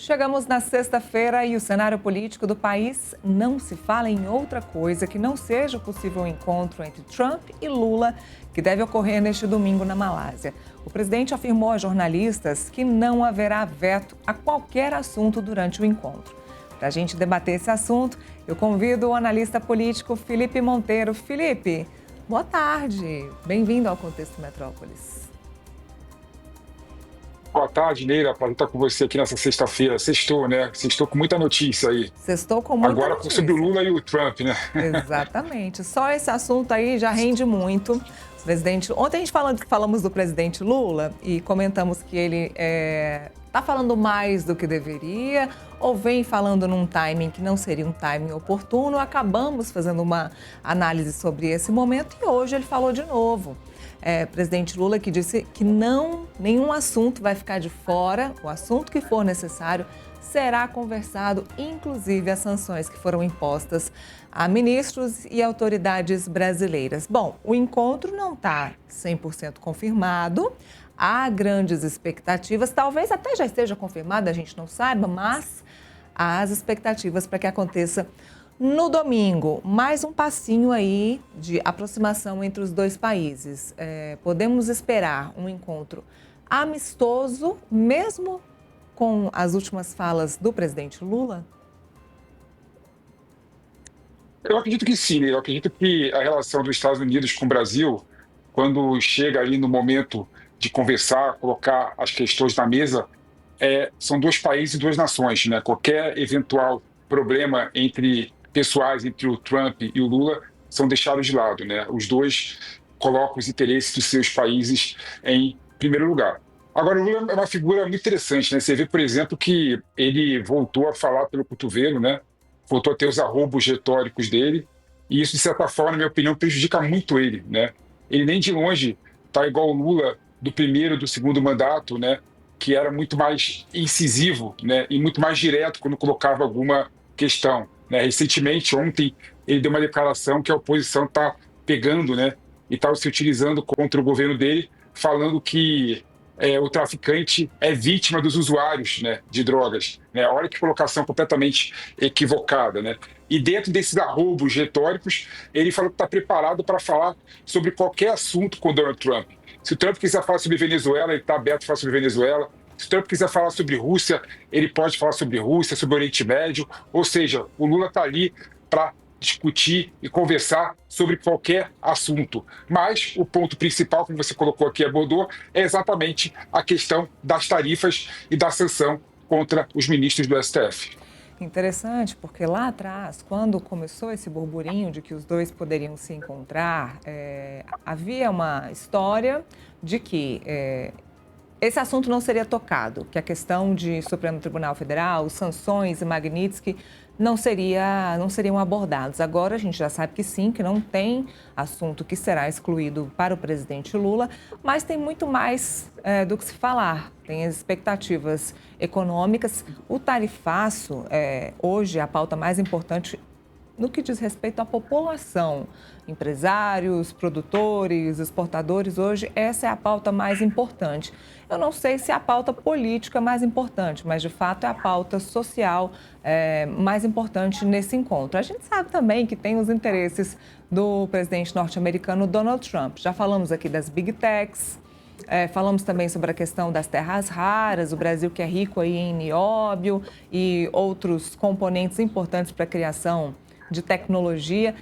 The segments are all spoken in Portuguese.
Chegamos na sexta-feira e o cenário político do país não se fala em outra coisa que não seja o possível encontro entre Trump e Lula, que deve ocorrer neste domingo na Malásia. O presidente afirmou a jornalistas que não haverá veto a qualquer assunto durante o encontro. Para a gente debater esse assunto, eu convido o analista político Felipe Monteiro. Felipe, boa tarde. Bem-vindo ao Contexto Metrópolis. Boa tarde, Neira. Prazer estar com você aqui nessa sexta-feira. Sextou, né? Sextou com muita notícia aí. Sextou com muita Agora notícia. sobre o Lula e o Trump, né? Exatamente. Só esse assunto aí já rende muito. O presidente... Ontem a gente falamos do presidente Lula e comentamos que ele está falando mais do que deveria ou vem falando num timing que não seria um timing oportuno. Acabamos fazendo uma análise sobre esse momento e hoje ele falou de novo. Presidente Lula que disse que nenhum assunto vai ficar de fora, o assunto que for necessário será conversado, inclusive as sanções que foram impostas a ministros e autoridades brasileiras. Bom, o encontro não está 100% confirmado, há grandes expectativas, talvez até já esteja confirmado, a gente não saiba, mas há as expectativas para que aconteça no domingo, mais um passinho aí de aproximação entre os dois países. Podemos esperar um encontro amistoso, mesmo com as últimas falas do presidente Lula? Eu acredito que sim, né? Eu acredito que a relação dos Estados Unidos com o Brasil, quando chega ali no momento de conversar, colocar as questões na mesa, são dois países e duas nações, né? Qualquer eventual problema pessoais entre o Trump e o Lula são deixados de lado, né? Os dois colocam os interesses dos seus países em primeiro lugar. Agora, o Lula é uma figura muito interessante, né? Você vê, por exemplo, que ele voltou a falar pelo cotovelo, né? Voltou a ter os arroubos retóricos dele, e isso, de certa forma, na minha opinião, prejudica muito ele, né? Ele nem de longe está igual o Lula do primeiro, do segundo mandato, né? Que era muito mais incisivo, né? E muito mais direto quando colocava alguma questão, né? Recentemente, ontem, ele deu uma declaração que a oposição está pegando, né? E está se utilizando contra o governo dele, falando que o traficante é vítima dos usuários, né, de drogas. Né? Olha que colocação completamente equivocada. Né? E dentro desses arroubos retóricos, ele falou que está preparado para falar sobre qualquer assunto com Donald Trump. Se o Trump quiser falar sobre Venezuela, ele está aberto a falar sobre Venezuela. Se o Trump quiser falar sobre Rússia, ele pode falar sobre Rússia, sobre o Oriente Médio. Ou seja, o Lula está ali para discutir e conversar sobre qualquer assunto. Mas o ponto principal, como você colocou aqui, abordou, é exatamente a questão das tarifas e da sanção contra os ministros do STF. Interessante, porque lá atrás, quando começou esse burburinho de que os dois poderiam se encontrar, havia uma história de que esse assunto não seria tocado, que a questão de Supremo Tribunal Federal, sanções e Magnitsky não seriam abordados. Agora a gente já sabe que sim, que não tem assunto que será excluído para o presidente Lula, mas tem muito mais do que se falar. Tem as expectativas econômicas. O tarifaço hoje é a pauta mais importante no que diz respeito à população. Empresários, produtores, exportadores, hoje essa é a pauta mais importante. Eu não sei se é a pauta política mais importante, mas de fato é a pauta social mais importante nesse encontro. A gente sabe também que tem os interesses do presidente norte-americano Donald Trump. Já falamos aqui das Big Techs, falamos também sobre a questão das terras raras, o Brasil que é rico aí em nióbio e outros componentes importantes para a criação de tecnologia.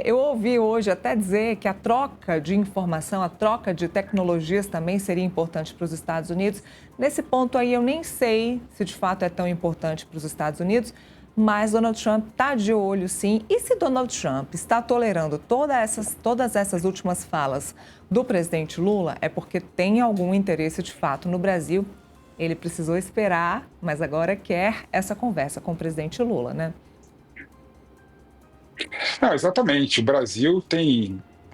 Eu ouvi hoje até dizer que a troca de informação, a troca de tecnologias também seria importante para os Estados Unidos. Nesse ponto aí eu nem sei se de fato é tão importante para os Estados Unidos, mas Donald Trump está de olho sim. E se Donald Trump está tolerando todas essas últimas falas do presidente Lula, é porque tem algum interesse de fato no Brasil. Ele precisou esperar, mas agora quer essa conversa com o presidente Lula, né? Não, exatamente. O Brasil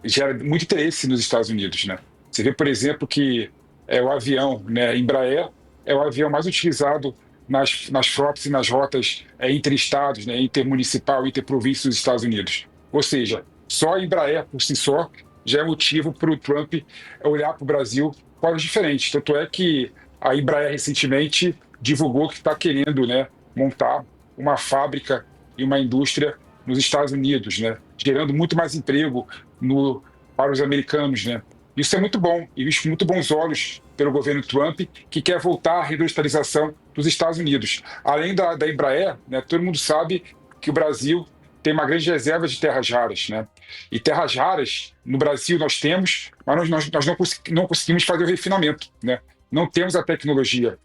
gera muito interesse nos Estados Unidos, né? Você vê, por exemplo, que o avião, né, Embraer, é o avião mais utilizado nas frotas e nas rotas interestados, né, intermunicipal, interprovíncia dos Estados Unidos. Ou seja, só a Embraer por si só já é motivo para o Trump olhar para o Brasil com olhos diferentes. Tanto é que a Embraer recentemente divulgou que está querendo, né, montar uma fábrica e uma indústria nos Estados Unidos, né, gerando muito mais emprego para os americanos, né. Isso é muito bom e visto com muito bons olhos pelo governo Trump, que quer voltar à reindustrialização dos Estados Unidos. Além da Embraer, né, todo mundo sabe que o Brasil tem uma grande reserva de terras raras, né? E terras raras, no Brasil nós temos, mas nós não conseguimos fazer o refinamento, né? Não temos a tecnologia.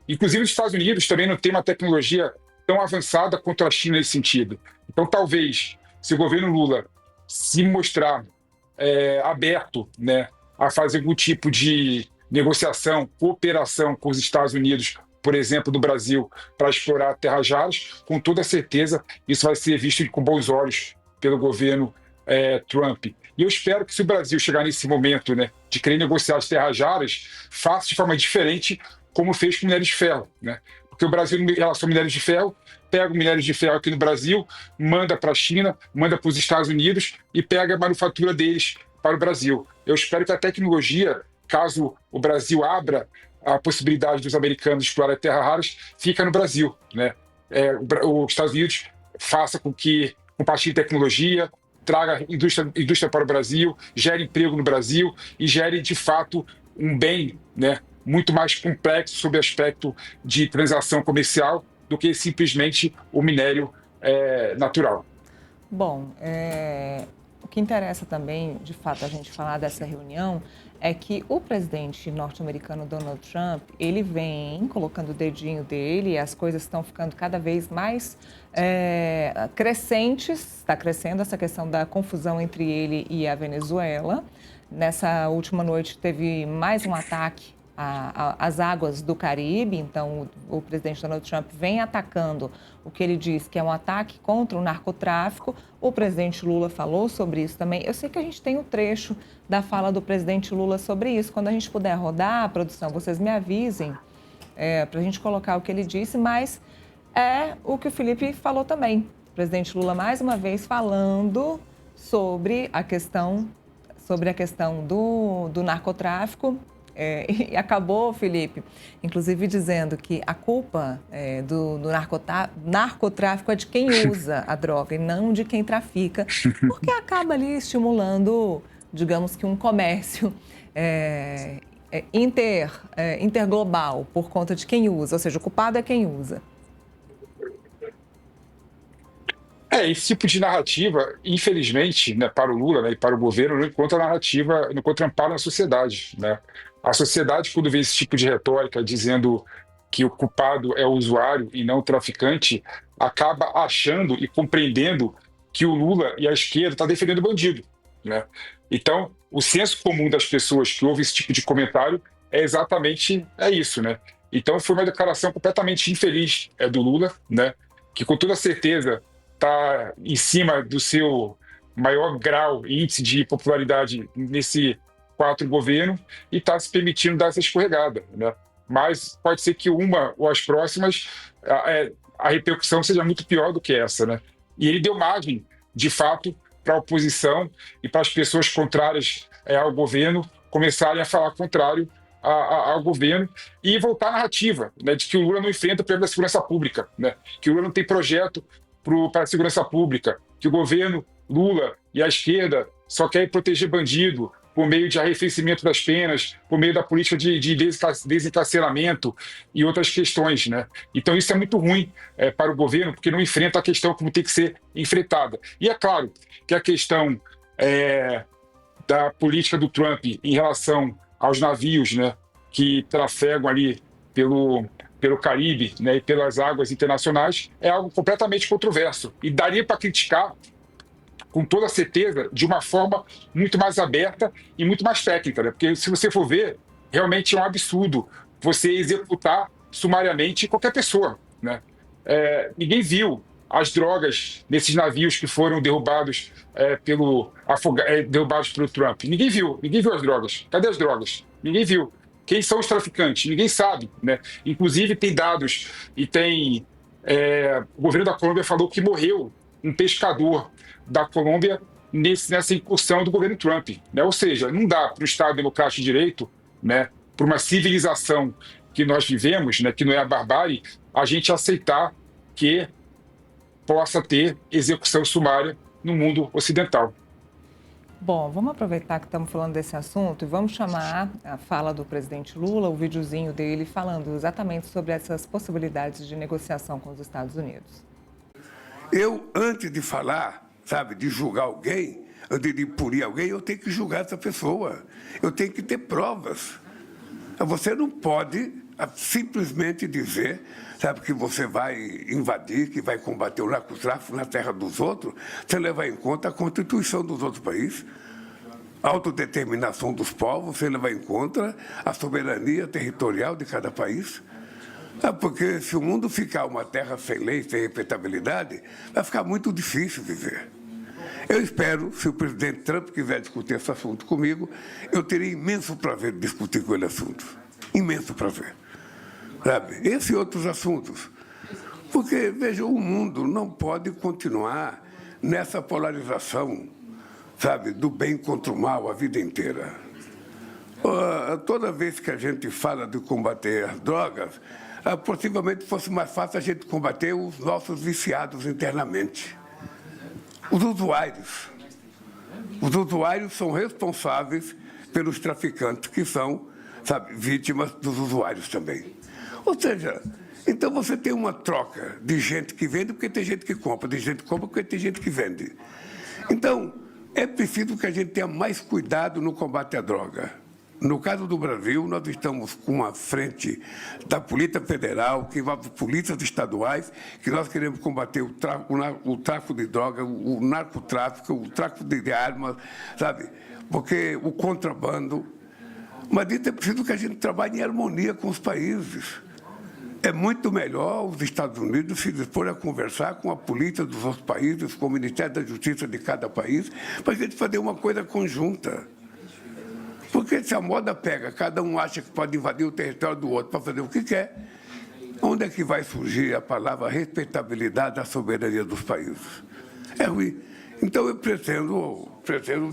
Inclusive, os Estados Unidos também não tem uma tecnologia tão avançada quanto a China nesse sentido. Então, talvez, se o governo Lula se mostrar aberto, né, a fazer algum tipo de negociação, cooperação com os Estados Unidos, por exemplo, do Brasil, para explorar terras raras, com toda certeza isso vai ser visto com bons olhos pelo governo Trump. E eu espero que, se o Brasil chegar nesse momento, né, de querer negociar as terras raras, faça de forma diferente, como fez com minério de ferro, né? Porque o Brasil, em relação ao minério de ferro, pega o minério de ferro aqui no Brasil, manda para a China, manda para os Estados Unidos e pega a manufatura deles para o Brasil. Eu espero que a tecnologia, caso o Brasil abra a possibilidade dos americanos explorarem terras raras, fica no Brasil, né? Os Estados Unidos faça com que compartilhe tecnologia, traga indústria para o Brasil, gere emprego no Brasil e gere, de fato, um bem, né, muito mais complexo sob o aspecto de transação comercial do que simplesmente o minério natural. Bom, o que interessa também, de fato, a gente falar dessa reunião é que o presidente norte-americano Donald Trump, ele vem colocando o dedinho dele e as coisas estão ficando cada vez mais crescentes, está crescendo essa questão da confusão entre ele e a Venezuela. Nessa última noite teve mais um ataque às águas do Caribe, então o presidente Donald Trump vem atacando o que ele diz que é um ataque contra o narcotráfico. O presidente Lula falou sobre isso também. Eu sei que a gente tem um trecho da fala do presidente Lula sobre isso. Quando a gente puder rodar a produção, vocês me avisem para a gente colocar o que ele disse, mas é o que o Felipe falou também. O presidente Lula, mais uma vez, falando sobre a questão do narcotráfico. E acabou, Felipe, inclusive dizendo que a culpa do narcotráfico é de quem usa a droga e não de quem trafica, porque acaba ali estimulando, digamos que um comércio interglobal por conta de quem usa, ou seja, o culpado é quem usa. Esse tipo de narrativa, infelizmente, né, para o Lula, né, e para o governo, não encontra narrativa, não encontra amparo na sociedade, né? A sociedade, quando vê esse tipo de retórica dizendo que o culpado é o usuário e não o traficante, acaba achando e compreendendo que o Lula e a esquerda estão defendendo o bandido, né? Então, o senso comum das pessoas que ouvem esse tipo de comentário é exatamente isso, né? Então, foi uma declaração completamente infeliz do Lula, né? Que com toda certeza está em cima do seu maior grau e índice de popularidade nesse quatro governo e está se permitindo dar essa escorregada, né? Mas pode ser que uma ou as próximas a repercussão seja muito pior do que essa, né? E ele deu margem, de fato, para a oposição e para as pessoas contrárias ao governo começarem a falar contrário ao governo e voltar à narrativa, né, de que o Lula não enfrenta o problema da segurança pública, né? Que o Lula não tem projeto para a segurança pública, que o governo Lula e a esquerda só querem proteger bandido por meio de arrefecimento das penas, por meio da política de desencarceramento e outras questões, né? Então isso é muito ruim para o governo, porque não enfrenta a questão como tem que ser enfrentada. E é claro que a questão da política do Trump em relação aos navios, né, que trafegam ali pelo Caribe, né, e pelas águas internacionais, é algo completamente controverso. E daria para criticar, com toda certeza, de uma forma muito mais aberta e muito mais técnica, né? Porque, se você for ver, realmente é um absurdo você executar sumariamente qualquer pessoa, né? Ninguém viu as drogas nesses navios que foram derrubados derrubados pelo Trump. Ninguém viu as drogas. Cadê as drogas? Ninguém viu. Quem são os traficantes? Ninguém sabe, né? Inclusive, tem dados e tem... o governo da Colômbia falou que morreu um pescador da Colômbia nessa incursão do governo Trump, né? Ou seja, não dá para o Estado Democrático de Direito, né, para uma civilização que nós vivemos, né, que não é a barbárie, a gente aceitar que possa ter execução sumária no mundo ocidental. Bom, vamos aproveitar que estamos falando desse assunto e vamos chamar a fala do presidente Lula, o videozinho dele falando exatamente sobre essas possibilidades de negociação com os Estados Unidos. Eu, antes de falar, sabe, de julgar alguém, antes de punir alguém, eu tenho que julgar essa pessoa. Eu tenho que ter provas. Você não pode simplesmente dizer, sabe, que você vai invadir, que vai combater o narcotráfico na terra dos outros, sem levar em conta a Constituição dos outros países, a autodeterminação dos povos, sem levar em conta a soberania territorial de cada país. Porque se o mundo ficar uma terra sem lei, sem respeitabilidade, vai ficar muito difícil viver. Eu espero, se o presidente Trump quiser discutir esse assunto comigo, eu teria imenso prazer de discutir com ele assuntos. Imenso prazer. Sabe? Esse e outros assuntos. Porque, veja, o mundo não pode continuar nessa polarização, sabe, do bem contra o mal a vida inteira. Toda vez que a gente fala de combater as drogas, possivelmente fosse mais fácil a gente combater os nossos viciados internamente. Os usuários. Os usuários são responsáveis pelos traficantes, que são, sabe, vítimas dos usuários também. Ou seja, então você tem uma troca de gente que vende porque tem gente que compra, de gente que compra porque tem gente que vende. Então, é preciso que a gente tenha mais cuidado no combate à droga. No caso do Brasil, nós estamos com uma frente da Polícia Federal, que envolve polícias estaduais, que nós queremos combater o tráfico de droga, o narcotráfico, o tráfico de armas, sabe? Porque o contrabando. Mas isso é preciso que a gente trabalhe em harmonia com os países. É muito melhor os Estados Unidos se dispor a conversar com a polícia dos outros países, com o Ministério da Justiça de cada país, para a gente fazer uma coisa conjunta. Porque se a moda pega, cada um acha que pode invadir o território do outro para fazer o que quer, onde é que vai surgir a palavra respeitabilidade da soberania dos países? É ruim. Então eu pretendo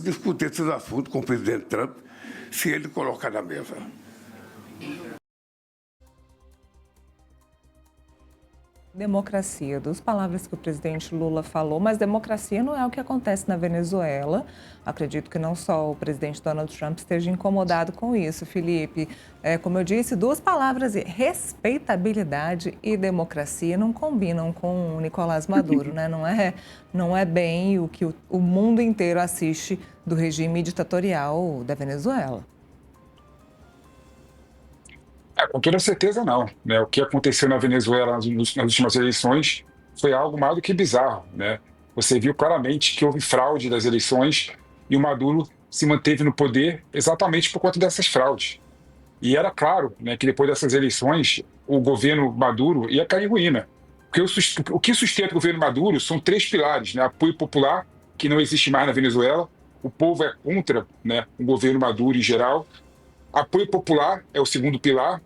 discutir esses assuntos com o presidente Trump, se ele colocar na mesa. Democracia, duas palavras que o presidente Lula falou, mas democracia não é o que acontece na Venezuela. Acredito que não só o presidente Donald Trump esteja incomodado com isso, Felipe. Como eu disse, duas palavras, respeitabilidade e democracia, não combinam com o Nicolás Maduro, né? Não é bem o que o mundo inteiro assiste do regime ditatorial da Venezuela. Com toda certeza não, né? O que aconteceu na Venezuela nas últimas eleições foi algo mais do que bizarro, né? Você viu claramente que houve fraude das eleições e o Maduro se manteve no poder exatamente por conta dessas fraudes. E era claro, né, que depois dessas eleições o governo Maduro ia cair em ruína. Porque o que sustenta o governo Maduro são três pilares, né? Apoio popular, que não existe mais na Venezuela, o povo é contra, né, o governo Maduro em geral. Apoio popular é o segundo pilar,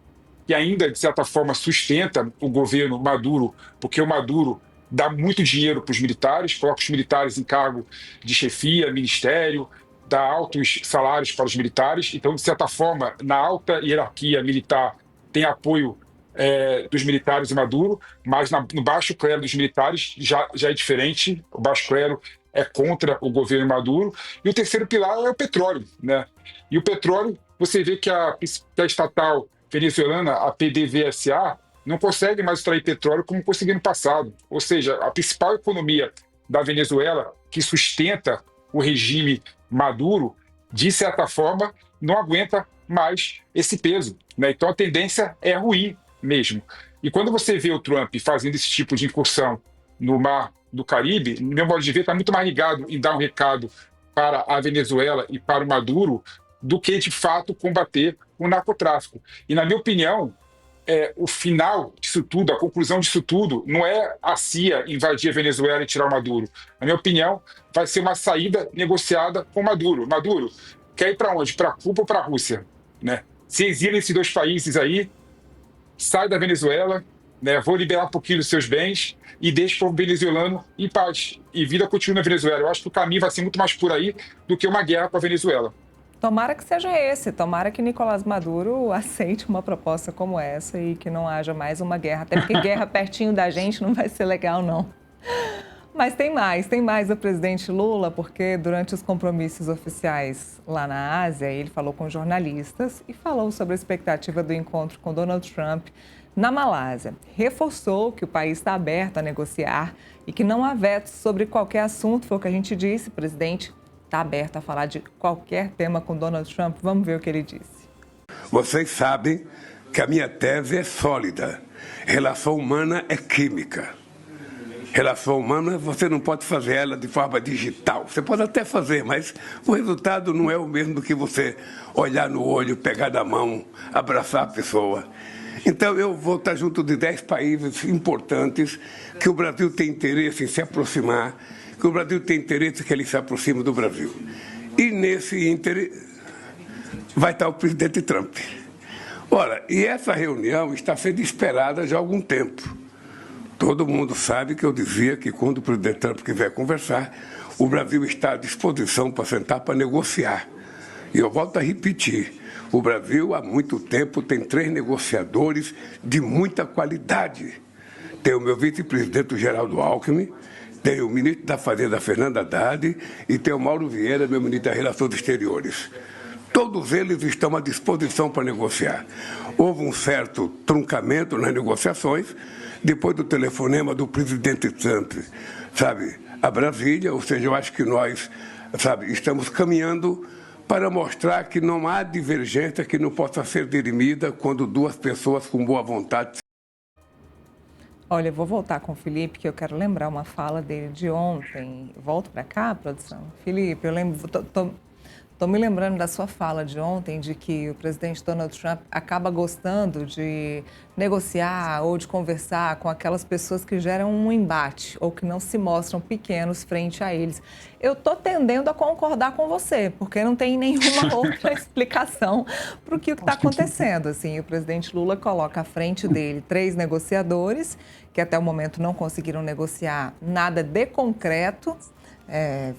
que ainda, de certa forma, sustenta o governo Maduro, porque o Maduro dá muito dinheiro para os militares, coloca os militares em cargo de chefia, ministério, dá altos salários para os militares. Então, de certa forma, na alta hierarquia militar tem apoio dos militares e Maduro, mas no baixo clero dos militares já é diferente. O baixo clero é contra o governo Maduro. E o terceiro pilar é o petróleo, né? E o petróleo, você vê que a estatal venezuelana, a PDVSA, não consegue mais extrair petróleo como conseguia no passado. Ou seja, a principal economia da Venezuela, que sustenta o regime Maduro, de certa forma, não aguenta mais esse peso, né? Então a tendência é ruim mesmo. E quando você vê o Trump fazendo esse tipo de incursão no Mar do Caribe, no meu modo de ver, está muito mais ligado em dar um recado para a Venezuela e para o Maduro do que, de fato, combater o narcotráfico. E, na minha opinião, o final disso tudo, a conclusão disso tudo, não é a CIA invadir a Venezuela e tirar o Maduro. Na minha opinião, vai ser uma saída negociada com o Maduro. Maduro quer ir para onde? Para Cuba ou para a Rússia? Né? Se exila esses dois países aí, sai da Venezuela, né? Vou liberar um pouquinho dos seus bens e deixa o povo venezuelano em paz. E vida continua na Venezuela. Eu acho que o caminho vai ser muito mais por aí do que uma guerra com a Venezuela. Tomara que seja esse, tomara que Nicolás Maduro aceite uma proposta como essa e que não haja mais uma guerra, até porque guerra pertinho da gente não vai ser legal, não. Mas tem mais o presidente Lula, porque durante os compromissos oficiais lá na Ásia, ele falou com jornalistas e falou sobre a expectativa do encontro com Donald Trump na Malásia. Reforçou que o país está aberto a negociar e que não há vetos sobre qualquer assunto, foi o que a gente disse, o presidente está aberto a falar de qualquer tema com Donald Trump. Vamos ver o que ele disse. Vocês sabem que a minha tese é sólida. Relação humana é química. Relação humana, você não pode fazer ela de forma digital. Você pode até fazer, mas o resultado não é o mesmo do que você olhar no olho, pegar na mão, abraçar a pessoa. Então, eu vou estar junto de 10 países importantes que o Brasil tem interesse em se aproximar, que o Brasil tem interesse que ele se aproxime do Brasil. E nesse íntere vai estar o presidente Trump. Ora, e essa reunião está sendo esperada já há algum tempo. Todo mundo sabe que eu dizia que quando o presidente Trump quiser conversar, o Brasil está à disposição para sentar para negociar. E eu volto a repetir, o Brasil há muito tempo tem 3 negociadores de muita qualidade. Tem o meu vice-presidente Geraldo Alckmin, tem o ministro da Fazenda Fernando Haddad e tem o Mauro Vieira, meu ministro das Relações Exteriores. Todos eles estão à disposição para negociar. Houve um certo truncamento nas negociações depois do telefonema do presidente Trump, a Brasília, ou seja, eu acho que nós, estamos caminhando para mostrar que não há divergência que não possa ser dirimida quando 2 pessoas com boa vontade. Olha, eu vou voltar com o Felipe, que eu quero lembrar uma fala dele de ontem. Volto para cá, produção? Felipe, eu lembro, estou me lembrando da sua fala de ontem, de que o presidente Donald Trump acaba gostando de negociar ou de conversar com aquelas pessoas que geram um embate ou que não se mostram pequenos frente a eles. Eu estou tendendo a concordar com você, porque não tem nenhuma outra explicação para o que está acontecendo. Assim, o presidente Lula coloca à frente dele 3 negociadores, que até o momento não conseguiram negociar nada de concreto.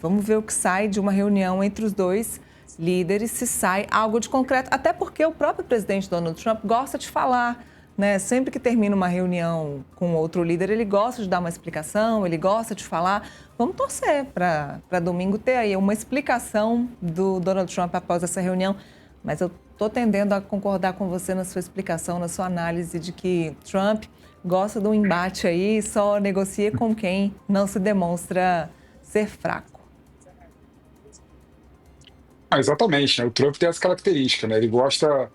Vamos ver o que sai de uma reunião entre os 2 líderes, se sai algo de concreto, até porque o próprio presidente Donald Trump gosta de falar, né? Sempre que termina uma reunião com outro líder, ele gosta de dar uma explicação, ele gosta de falar. Vamos torcer para domingo ter aí uma explicação do Donald Trump após essa reunião, mas eu estou tendendo a concordar com você na sua explicação, na sua análise de que Trump gosta do embate aí e só negocia com quem não se demonstra ser fraco. Exatamente, né? O Trump tem essa característica, né? Ele gosta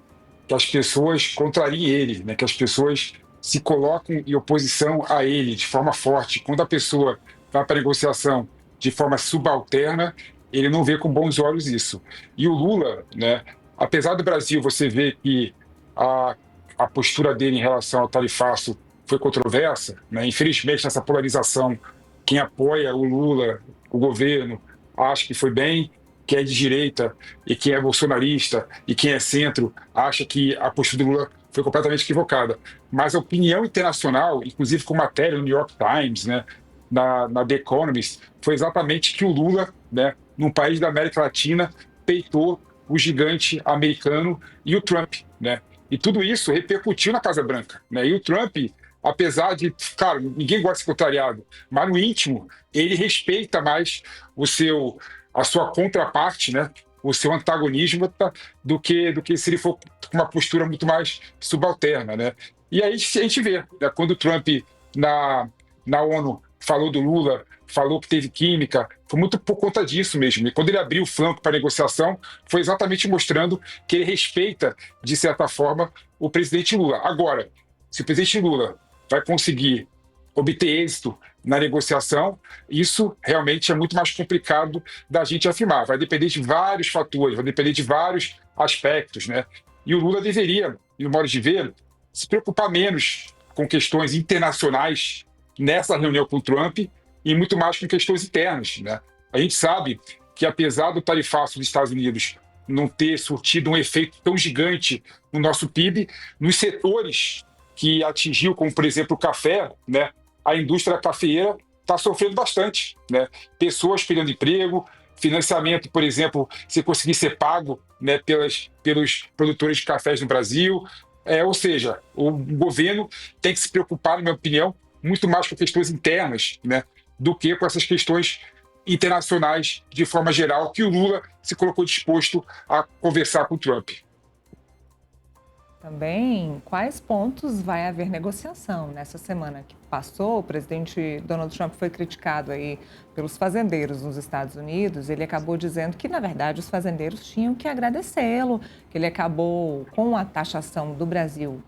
que as pessoas contrariem ele, né? Que as pessoas se colocam em oposição a ele de forma forte. Quando a pessoa vai para a negociação de forma subalterna, ele não vê com bons olhos isso. E o Lula, né? Apesar do Brasil, você vê que a postura dele em relação ao tarifaço foi controversa, né? Infelizmente, essa polarização, quem apoia o Lula, o governo, acha que foi bem. Quem é de direita e quem é bolsonarista e quem é centro acha que a postura do Lula foi completamente equivocada. Mas a opinião internacional, inclusive com matéria no New York Times, né, na The Economist, foi exatamente que o Lula, né, num país da América Latina, peitou o gigante americano e o Trump, né? E tudo isso repercutiu na Casa Branca, né? E o Trump, apesar de, cara, ninguém gosta de ser contrariado, mas no íntimo, ele respeita mais a sua contraparte, né, o seu antagonismo, do que se ele for com uma postura muito mais subalterna, né? E aí a gente vê, né, quando o Trump na ONU falou do Lula, falou que teve química, foi muito por conta disso mesmo. E quando ele abriu o flanco para a negociação, foi exatamente mostrando que ele respeita, de certa forma, o presidente Lula. Agora, se o presidente Lula vai conseguir obter êxito na negociação, isso realmente é muito mais complicado da gente afirmar. Vai depender de vários fatores, vai depender de vários aspectos, né? E o Lula deveria, no modo de ver, se preocupar menos com questões internacionais nessa reunião com o Trump e muito mais com questões internas, né? A gente sabe que, apesar do tarifaço dos Estados Unidos não ter surtido um efeito tão gigante no nosso PIB, nos setores que atingiu, como, por exemplo, o café, né? A indústria cafeeira está sofrendo bastante, né? Pessoas perdendo emprego, financiamento, por exemplo, se conseguir ser pago, né, pelos produtores de cafés no Brasil. Ou seja, o governo tem que se preocupar, na minha opinião, muito mais com questões internas, né, do que com essas questões internacionais de forma geral, que o Lula se colocou disposto a conversar com o Trump. Também, quais pontos vai haver negociação? Nessa semana que passou, o presidente Donald Trump foi criticado aí pelos fazendeiros nos Estados Unidos. Ele acabou dizendo que, na verdade, os fazendeiros tinham que agradecê-lo, que ele acabou com a taxação do Brasil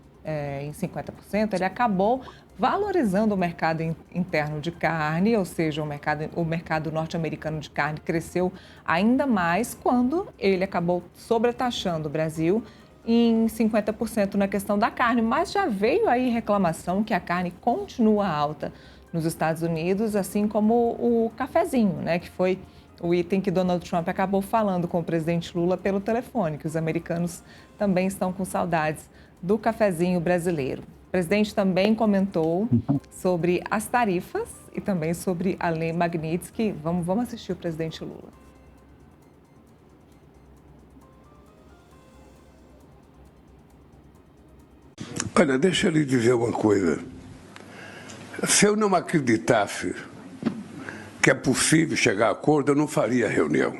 em 50%, ele acabou valorizando o mercado interno de carne, ou seja, o mercado norte-americano de carne cresceu ainda mais quando ele acabou sobretaxando o Brasil em 50% na questão da carne, mas já veio aí reclamação que a carne continua alta nos Estados Unidos, assim como o cafezinho, né, que foi o item que Donald Trump acabou falando com o presidente Lula pelo telefone, que os americanos também estão com saudades do cafezinho brasileiro. O presidente também comentou sobre as tarifas e também sobre a lei Magnitsky. Vamos assistir o presidente Lula. Olha, deixa eu lhe dizer uma coisa. Se eu não acreditasse que é possível chegar a acordo, eu não faria reunião.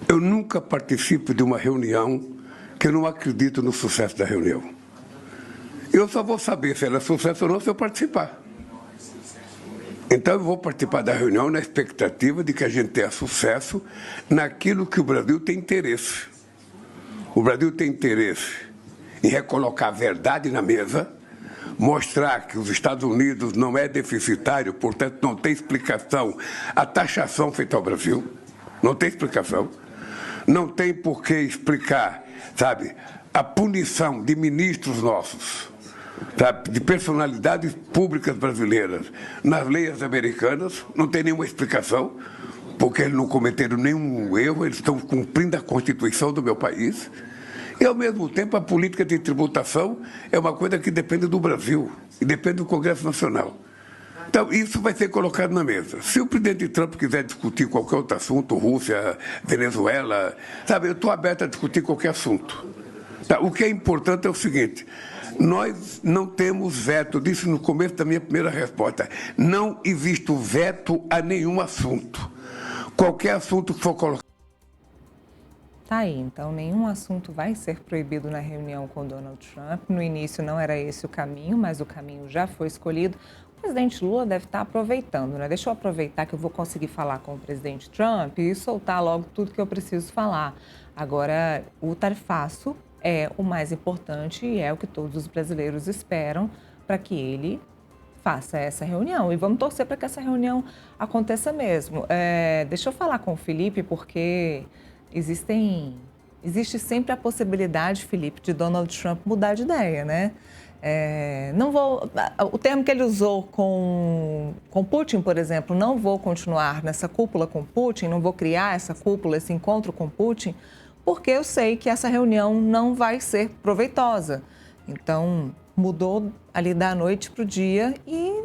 Eu nunca participo de uma reunião que eu não acredito no sucesso da reunião. Eu só vou saber se ela é sucesso ou não se eu participar. Então eu vou participar da reunião na expectativa de que a gente tenha sucesso naquilo que o Brasil tem interesse. O Brasil tem interesse em recolocar a verdade na mesa, mostrar que os Estados Unidos não é deficitário, portanto não tem explicação a taxação feita ao Brasil, não tem explicação, não tem por que explicar, sabe, a punição de ministros nossos, sabe, de personalidades públicas brasileiras nas leis americanas, não tem nenhuma explicação, porque eles não cometeram nenhum erro, eles estão cumprindo a Constituição do meu país. E, ao mesmo tempo, a política de tributação é uma coisa que depende do Brasil e depende do Congresso Nacional. Então, isso vai ser colocado na mesa. Se o presidente Trump quiser discutir qualquer outro assunto, Rússia, Venezuela, sabe, eu estou aberto a discutir qualquer assunto. Tá? O que é importante é o seguinte, nós não temos veto, disse no começo da minha primeira resposta, não existe veto a nenhum assunto. Qualquer assunto que for colocado. Tá aí, então nenhum assunto vai ser proibido na reunião com Donald Trump. No início não era esse o caminho, mas o caminho já foi escolhido. O presidente Lula deve estar aproveitando, né? Deixa eu aproveitar que eu vou conseguir falar com o presidente Trump e soltar logo tudo que eu preciso falar. Agora, o tarifaço é o mais importante e é o que todos os brasileiros esperam para que ele faça essa reunião. E vamos torcer para que essa reunião aconteça mesmo. Deixa eu falar com o Felipe, porque existe sempre a possibilidade, Felipe, de Donald Trump mudar de ideia, né? O termo que ele usou com Putin, por exemplo, não vou continuar nessa cúpula com Putin, não vou criar essa cúpula, esse encontro com Putin, porque eu sei que essa reunião não vai ser proveitosa. Então, mudou ali da noite para o dia e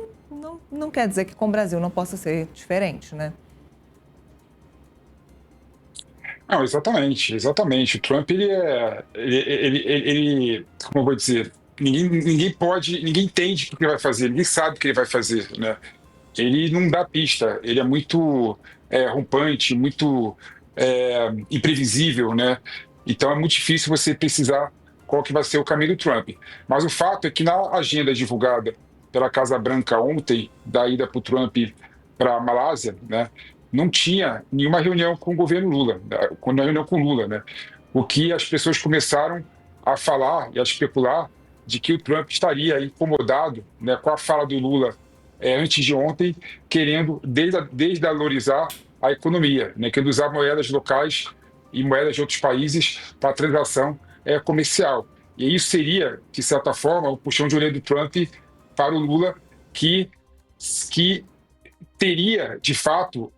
não quer dizer que com o Brasil não possa ser diferente, né? Não, exatamente. O Trump, como eu vou dizer, ninguém entende o que ele vai fazer, ninguém sabe o que ele vai fazer, né? Ele não dá pista, ele é muito rompante, muito imprevisível, né? Então é muito difícil você precisar qual que vai ser o caminho do Trump. Mas o fato é que na agenda divulgada pela Casa Branca ontem, da ida para o Trump para a Malásia, né? Não tinha nenhuma reunião com o governo Lula, uma reunião com Lula, né? O que as pessoas começaram a falar e a especular de que o Trump estaria incomodado, né, com a fala do Lula antes de ontem, querendo desvalorizar a economia, né, querendo usar moedas locais e moedas de outros países para transação comercial. E isso seria, de certa forma, o puxão de orelha do Trump para o Lula, que teria, de fato,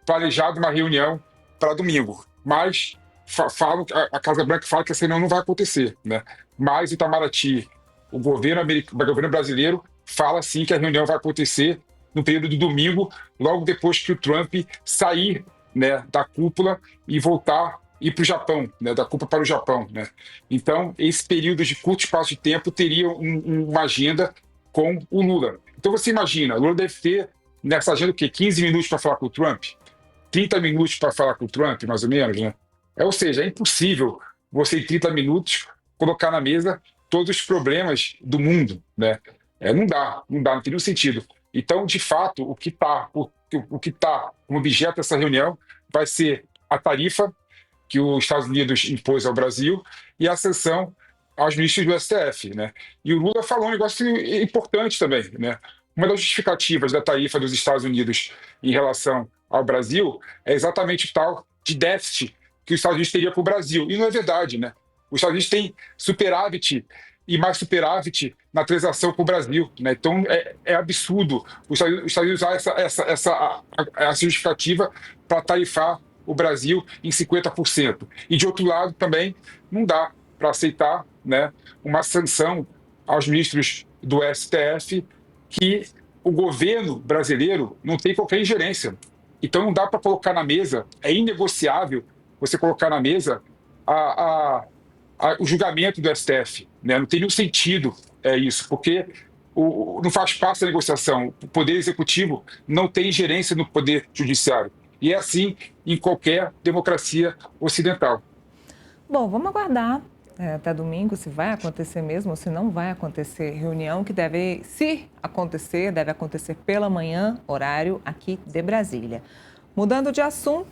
planejado uma reunião para domingo. Mas a Casa Branca fala que essa reunião não vai acontecer, né? Mas o Itamaraty, o governo brasileiro, fala sim que a reunião vai acontecer no período de domingo, logo depois que o Trump sair, né, da cúpula e voltar ir para o Japão, né, da cúpula para o Japão, né? Então, esse período de curto espaço de tempo teria uma agenda com o Lula. Então, você imagina, o Lula deve ter nessa agenda o quê? 15 minutos para falar com o Trump? 30 minutos para falar com o Trump, mais ou menos, né? Ou seja, é impossível você, em 30 minutos, colocar na mesa todos os problemas do mundo, né? Não dá, não tem nenhum sentido. Então, de fato, o que está como objeto dessa reunião vai ser a tarifa que os Estados Unidos impôs ao Brasil e a sanção aos ministros do STF, né? E o Lula falou um negócio importante também, né? Uma das justificativas da tarifa dos Estados Unidos em relação ao Brasil é exatamente o tal de déficit que os Estados Unidos teria com o Brasil. E não é verdade, né? Os Estados Unidos têm superávit e mais superávit na transação com o Brasil, né? Então é absurdo os Estados Unidos usar essa justificativa para tarifar o Brasil em 50%. E, de outro lado, também não dá para aceitar, né, uma sanção aos ministros do STF que o governo brasileiro não tem qualquer ingerência. Então, não dá para colocar na mesa, é inegociável você colocar na mesa o julgamento do STF. Né? Não tem nenhum sentido isso, porque não faz parte da negociação. O Poder Executivo não tem ingerência no Poder Judiciário. E é assim em qualquer democracia ocidental. Bom, vamos aguardar até domingo se vai acontecer mesmo ou se não vai acontecer. Reunião que deve acontecer pela manhã, horário aqui de Brasília. Mudando de assunto,